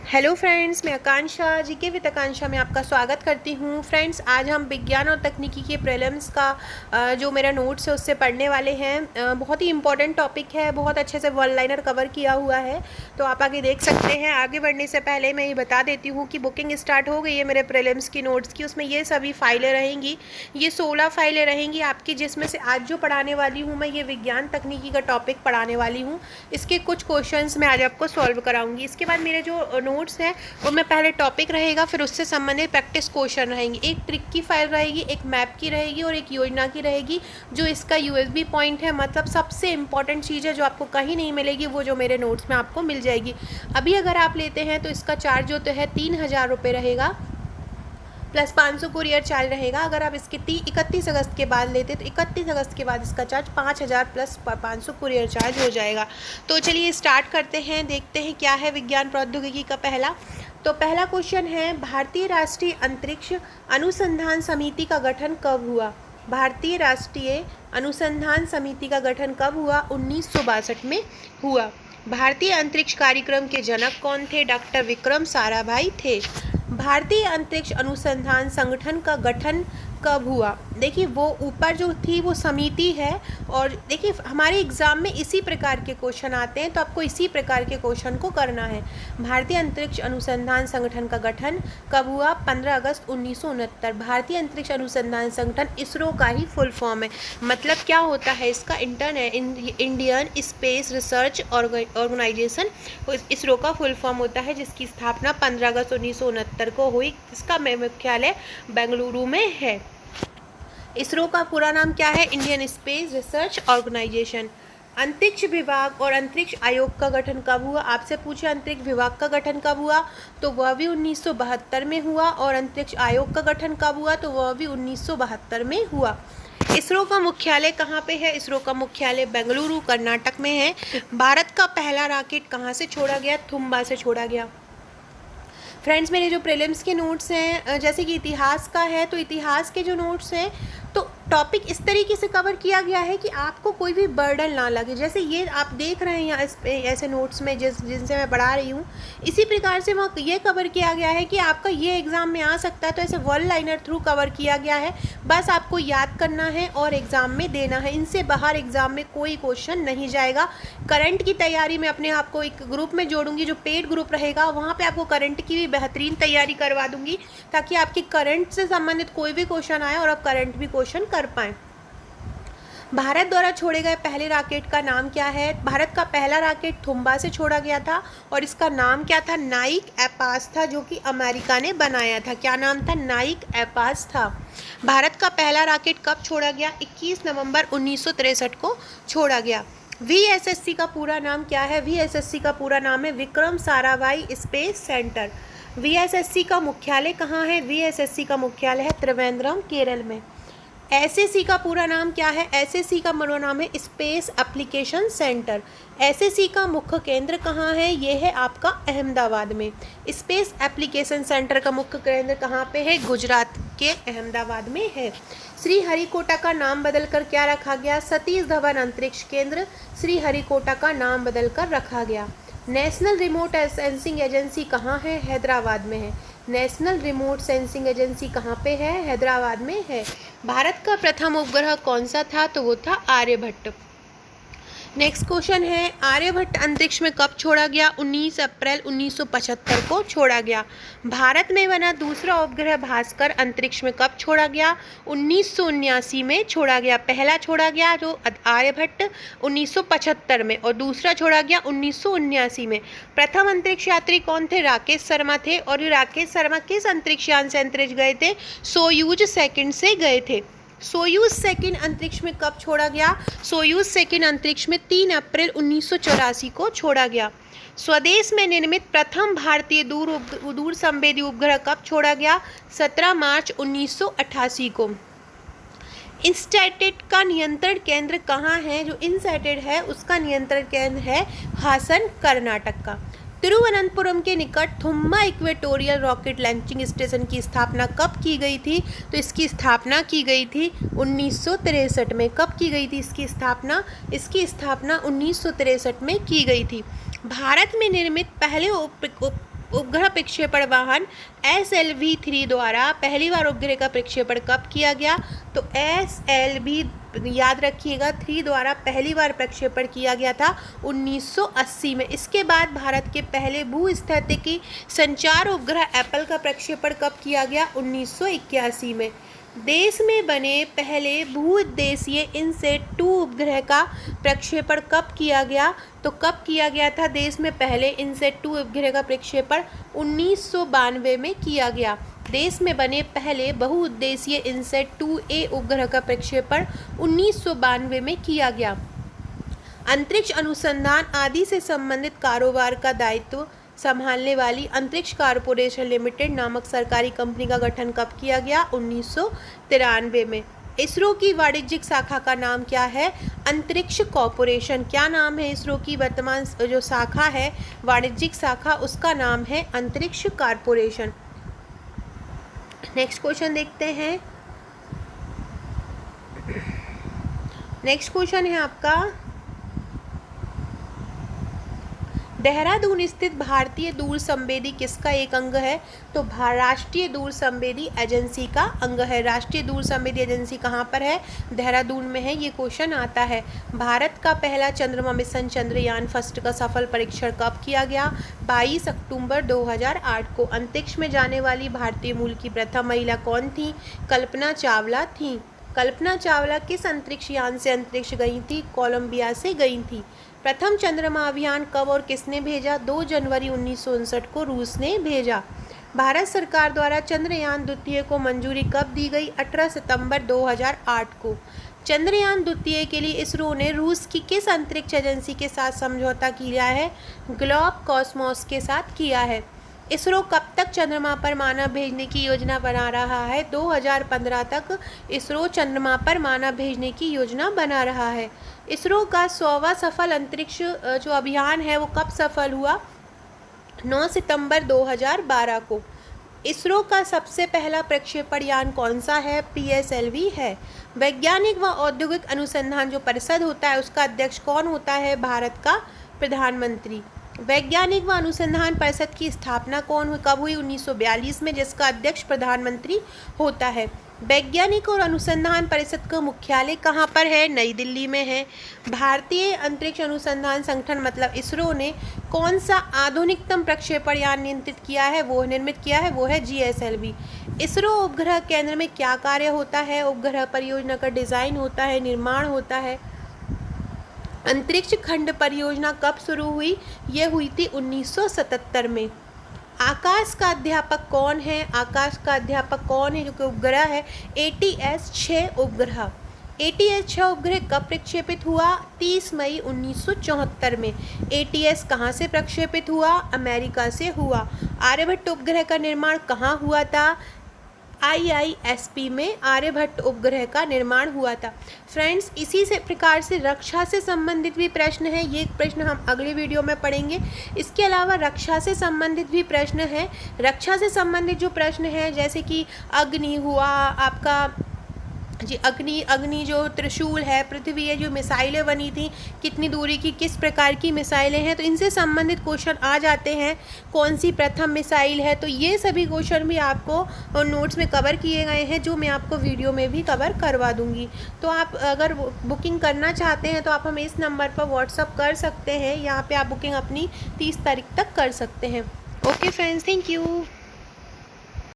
Hello friends, मैं आकांक्षा GK with आकांक्षा में आपका स्वागत करती हूँ। फ्रेंड्स, आज हम विज्ञान और तकनीकी के प्रीलिम्स का जो मेरा नोट्स है उससे पढ़ने वाले हैं। बहुत ही इंपॉर्टेंट टॉपिक है, बहुत अच्छे से वन लाइनर कवर किया हुआ है, तो आप आगे देख सकते हैं। आगे बढ़ने से पहले मैं ये बता देती हूँ कि बुकिंग स्टार्ट हो गई है मेरे प्रीलिम्स की नोट्स की। उसमें ये सभी फाइलें रहेंगी, ये 16 फाइलें रहेंगी आपकी, जिसमें से आज जो पढ़ाने वाली हूँ मैं, ये विज्ञान तकनीकी का टॉपिक पढ़ाने वाली हूँ। इसके कुछ क्वेश्चंस मैं आज आपको सॉल्व कराऊंगी। इसके बाद मेरे जो नोट्स हैं वो में पहले टॉपिक रहेगा, फिर उससे संबंधित प्रैक्टिस क्वेश्चन रहेंगे। एक ट्रिक की फाइल रहेगी, एक मैप की रहेगी और एक योजना की रहेगी। जो इसका यूएसबी पॉइंट है, मतलब सबसे इंपॉर्टेंट चीज़ है जो आपको कहीं नहीं मिलेगी, वो जो मेरे नोट्स में आपको मिल जाएगी। अभी अगर आप लेते हैं तो इसका चार्ज जो तो है 3000 रुपये रहेगा, प्लस 500 कुरियर चार्ज रहेगा। अगर आप इसके 31 अगस्त के बाद लेते तो 31 अगस्त के बाद इसका चार्ज 5000 प्लस 500 कुरियर चार्ज हो जाएगा। तो चलिए स्टार्ट करते हैं, देखते हैं क्या है विज्ञान प्रौद्योगिकी का पहला। तो पहला क्वेश्चन है, भारतीय राष्ट्रीय अंतरिक्ष अनुसंधान समिति का गठन कब हुआ? भारतीय राष्ट्रीय अनुसंधान समिति का गठन कब हुआ? 1962 में हुआ। भारतीय अंतरिक्ष कार्यक्रम के जनक कौन थे? डॉक्टर विक्रम साराभाई थे। भारतीय अंतरिक्ष अनुसंधान संगठन का गठन कब हुआ? देखिए, वो ऊपर जो थी वो समिति है, और देखिए हमारे एग्ज़ाम में इसी प्रकार के क्वेश्चन आते हैं, तो आपको इसी प्रकार के क्वेश्चन को करना है। भारतीय अंतरिक्ष अनुसंधान संगठन का गठन कब हुआ? 15 अगस्त 1969। भारतीय अंतरिक्ष अनुसंधान संगठन इसरो का ही फुल फॉर्म है। मतलब क्या होता है इसका? Indian space research organisation, ISRO का फुल फॉर्म होता है, जिसकी स्थापना 15 अगस्त 1969 को हुई। इसका मुख्यालय बेंगलुरु में है। इसरो का पूरा नाम क्या है? Indian space research organisation. अंतरिक्ष विभाग और अंतरिक्ष आयोग का गठन कब हुआ? आपसे पूछे अंतरिक्ष विभाग का गठन कब हुआ, तो वह भी 1972 में हुआ, और अंतरिक्ष आयोग का गठन कब हुआ, तो वह भी 1972 में हुआ। इसरो का मुख्यालय कहाँ पे है? इसरो का मुख्यालय बेंगलुरु कर्नाटक में है। भारत का पहला रॉकेट कहाँ से छोड़ा गया? थुम्बा से छोड़ा गया। फ्रेंड्स, मेरे जो प्रीलिम्स के नोट्स हैं, जैसे कि इतिहास का है, तो इतिहास के जो नोट्स हैं तो टॉपिक इस तरीके से कवर किया गया है कि आपको कोई भी बर्डन ना लगे। जैसे ये आप देख रहे हैं यहाँ ऐसे नोट्स में जिनसे मैं पढ़ा रही हूँ, इसी प्रकार से वहाँ ये कवर किया गया है कि आपका ये एग्ज़ाम में आ सकता है, तो ऐसे वन लाइनर थ्रू कवर किया गया है। बस आपको याद करना है और एग्ज़ाम में देना है। इनसे बाहर एग्ज़ाम में कोई क्वेश्चन नहीं जाएगा। करंट की तैयारी में अपने आप को एक ग्रुप में जोड़ूंगी, जो पेड ग्रुप रहेगा, वहाँ पर आपको करंट की भी बेहतरीन तैयारी करवा दूंगी, ताकि आपकी करंट से संबंधित कोई भी क्वेश्चन आए और आप करंट भी क्वेश्चन कर पाएँ। भारत द्वारा छोड़े गए पहले रॉकेट का नाम क्या है? भारत का पहला रॉकेट थुम्बा से छोड़ा गया था, और इसका नाम क्या था? नाइक एपास था, जो कि अमेरिका ने बनाया था। क्या नाम था? नाइक एपास था। भारत का पहला रॉकेट कब छोड़ा गया? 21 नवंबर 1963 को छोड़ा गया। वीएसएससी का पूरा नाम क्या है? वीएसएससी का पूरा नाम है Vikram Sarabhai space centre. VSSC का मुख्यालय कहाँ है? वीएसएससी का मुख्यालय है त्रिवेंद्रम, केरल में। एसएससी का पूरा नाम क्या है? एसएससी का पूरा नाम है स्पेस एप्लीकेशन सेंटर। एसएससी का मुख्य केंद्र कहाँ है? ये है आपका अहमदाबाद में। स्पेस एप्लीकेशन सेंटर का मुख्य केंद्र कहाँ पे है? गुजरात के अहमदाबाद में है। श्रीहरिकोटा का नाम बदलकर क्या रखा गया? सतीश धवन अंतरिक्ष केंद्र श्रीहरिकोटा का नाम बदलकर रखा गया। नेशनल रिमोट सेंसिंग एजेंसी कहाँ है? हैदराबाद में है। नेशनल रिमोट सेंसिंग एजेंसी कहाँ पे है? हैदराबाद में है। भारत का प्रथम उपग्रह कौन सा था? तो वो था आर्यभट्ट। नेक्स्ट क्वेश्चन है, आर्यभट्ट अंतरिक्ष में कब छोड़ा गया? 19 अप्रैल 1975 को छोड़ा गया। भारत में बना दूसरा उपग्रह भास्कर अंतरिक्ष में कब छोड़ा गया? 1979 में छोड़ा गया। पहला छोड़ा गया जो आर्यभट्ट 1975 में, और दूसरा छोड़ा गया 1979 में। प्रथम अंतरिक्ष यात्री कौन थे? राकेश शर्मा थे। और ये राकेश शर्मा किस अंतरिक्ष यान से अंतरिक्ष गए थे? सोयूज सेकंड से गए थे। सोयूज सेकंड अंतरिक्ष में कब छोड़ा गया? सोयूज सेकंड अंतरिक्ष में 3 अप्रैल 1984 को छोड़ा गया। स्वदेश में निर्मित प्रथम भारतीय दूर संवेदी उपग्रह कब छोड़ा गया? 17 मार्च 1988 को। इनसैटेट का नियंत्रण केंद्र कहाँ है? जो इनसैटेट है उसका नियंत्रण केंद्र है हासन, कर्नाटक का। तिरुवनंतपुरम के निकट Thumba equatorial rocket launching station की स्थापना कब की गई थी? तो इसकी स्थापना की गई थी 1963 में। कब की गई थी इसकी स्थापना? इसकी स्थापना 1963 में की गई थी। भारत में निर्मित पहले उपग्रह प्रक्षेपण वाहन SLV-3 द्वारा पहली बार उपग्रह का प्रक्षेपण कब किया गया? तो SLV याद रखिएगा 3 द्वारा पहली बार प्रक्षेपण किया गया था 1980 में। इसके बाद भारत के पहले भूस्थितिकी संचार उपग्रह एप्पल का प्रक्षेपण कब किया गया? 1981 में। देश में बने पहले भूउद्देशीय इनसेट 2 उपग्रह का प्रक्षेपण कब किया गया? तो कब किया गया था देश में पहले इनसेट 2 उपग्रह का प्रक्षेपण? 1992 में किया गया। देश में बने पहले बहुउद्देशीय इनसेट 2A उपग्रह का प्रक्षेपण 1992 में किया गया। अंतरिक्ष अनुसंधान आदि से संबंधित कारोबार का दायित्व संभालने वाली अंतरिक्ष कॉरपोरेशन लिमिटेड नामक सरकारी कंपनी का गठन कब किया गया? 1993 में। इसरो की वाणिज्यिक शाखा का नाम क्या है? अंतरिक्ष कॉरपोरेशन। क्या नाम है इसरो की वर्तमान जो शाखा है, वाणिज्यिक शाखा, उसका नाम है अंतरिक्ष कॉरपोरेशन। नेक्स्ट क्वेश्चन देखते हैं। नेक्स्ट क्वेश्चन है आपका, देहरादून स्थित भारतीय दूर संवेदी किसका एक अंग है? तो राष्ट्रीय दूर संवेदी एजेंसी का अंग है। राष्ट्रीय दूर संवेदी एजेंसी कहाँ पर है? देहरादून में है। ये क्वेश्चन आता है। भारत का पहला चंद्रमा मिशन चंद्रयान फर्स्ट का सफल परीक्षण कब किया गया? 22 अक्टूबर 2008 को। अंतरिक्ष में जाने वाली भारतीय मूल की प्रथम महिला कौन थी? कल्पना चावला थी। कल्पना चावला किस अंतरिक्ष यान से अंतरिक्ष गई थी? कोलंबिया से गई थी। प्रथम चंद्रमा अभियान कब और किसने भेजा? 2 जनवरी 1959 को रूस ने भेजा। भारत सरकार द्वारा चंद्रयान द्वितीय को मंजूरी कब दी गई? 18 सितंबर 2008 को। चंद्रयान द्वितीय के लिए इसरो ने रूस की किस अंतरिक्ष एजेंसी के साथ समझौता किया है? ग्लोब कॉस्मोस के साथ किया है। इसरो कब तक चंद्रमा पर मानव भेजने की योजना बना रहा है? 2015 तक इसरो चंद्रमा पर मानव भेजने की योजना बना रहा है। इसरो का 100वां सफल अंतरिक्ष जो अभियान है वो कब सफल हुआ? 9 सितंबर 2012 को। इसरो का सबसे पहला प्रक्षेपण यान कौन सा है? PSLV है। वैज्ञानिक व औद्योगिक अनुसंधान जो परिषद होता है उसका अध्यक्ष कौन होता है? भारत का प्रधानमंत्री। वैज्ञानिक व अनुसंधान परिषद की स्थापना कब हुई? 1942 में, जिसका अध्यक्ष प्रधानमंत्री होता है। वैज्ञानिक और अनुसंधान परिषद का मुख्यालय कहाँ पर है? नई दिल्ली में है। भारतीय अंतरिक्ष अनुसंधान संगठन मतलब इसरो ने कौन सा आधुनिकतम प्रक्षेपण यान निर्मित किया है? वो है GSLV। इसरो उपग्रह केंद्र में क्या कार्य होता है? उपग्रह परियोजना का डिजाइन होता है, निर्माण होता है। अंतरिक्ष खंड परियोजना कब शुरू हुई? ये हुई थी 1977 में। आकाश का अध्यापक कौन है? आकाश का अध्यापक कौन है जो कि उपग्रह है? ATS-6 उपग्रह। ATS-6 उपग्रह कब प्रक्षेपित हुआ? 30 मई 1974 में। ATS कहाँ से प्रक्षेपित हुआ? अमेरिका से हुआ। आर्यभट्ट उपग्रह का निर्माण कहाँ हुआ था? IISP में आर्यभट्ट उपग्रह का निर्माण हुआ था। फ्रेंड्स, इसी से प्रकार से रक्षा से संबंधित भी प्रश्न है। ये प्रश्न हम अगले वीडियो में पढ़ेंगे। इसके अलावा रक्षा से संबंधित भी प्रश्न है। रक्षा से संबंधित जो प्रश्न है जैसे कि अग्नि हुआ आपका जी, अग्नि जो त्रिशूल है, पृथ्वी है, जो मिसाइलें बनी थी, कितनी दूरी की किस प्रकार की मिसाइलें हैं, तो इनसे संबंधित क्वेश्चन आ जाते हैं। कौन सी प्रथम मिसाइल है, तो ये सभी क्वेश्चन भी आपको नोट्स में कवर किए गए हैं जो मैं आपको वीडियो में भी कवर करवा दूंगी। तो आप अगर बुकिंग करना चाहते हैं तो आप हमें इस नंबर पर व्हाट्सअप कर सकते हैं। यहाँ पर आप बुकिंग अपनी 30 तारीख तक कर सकते हैं। Okay friends, thank you.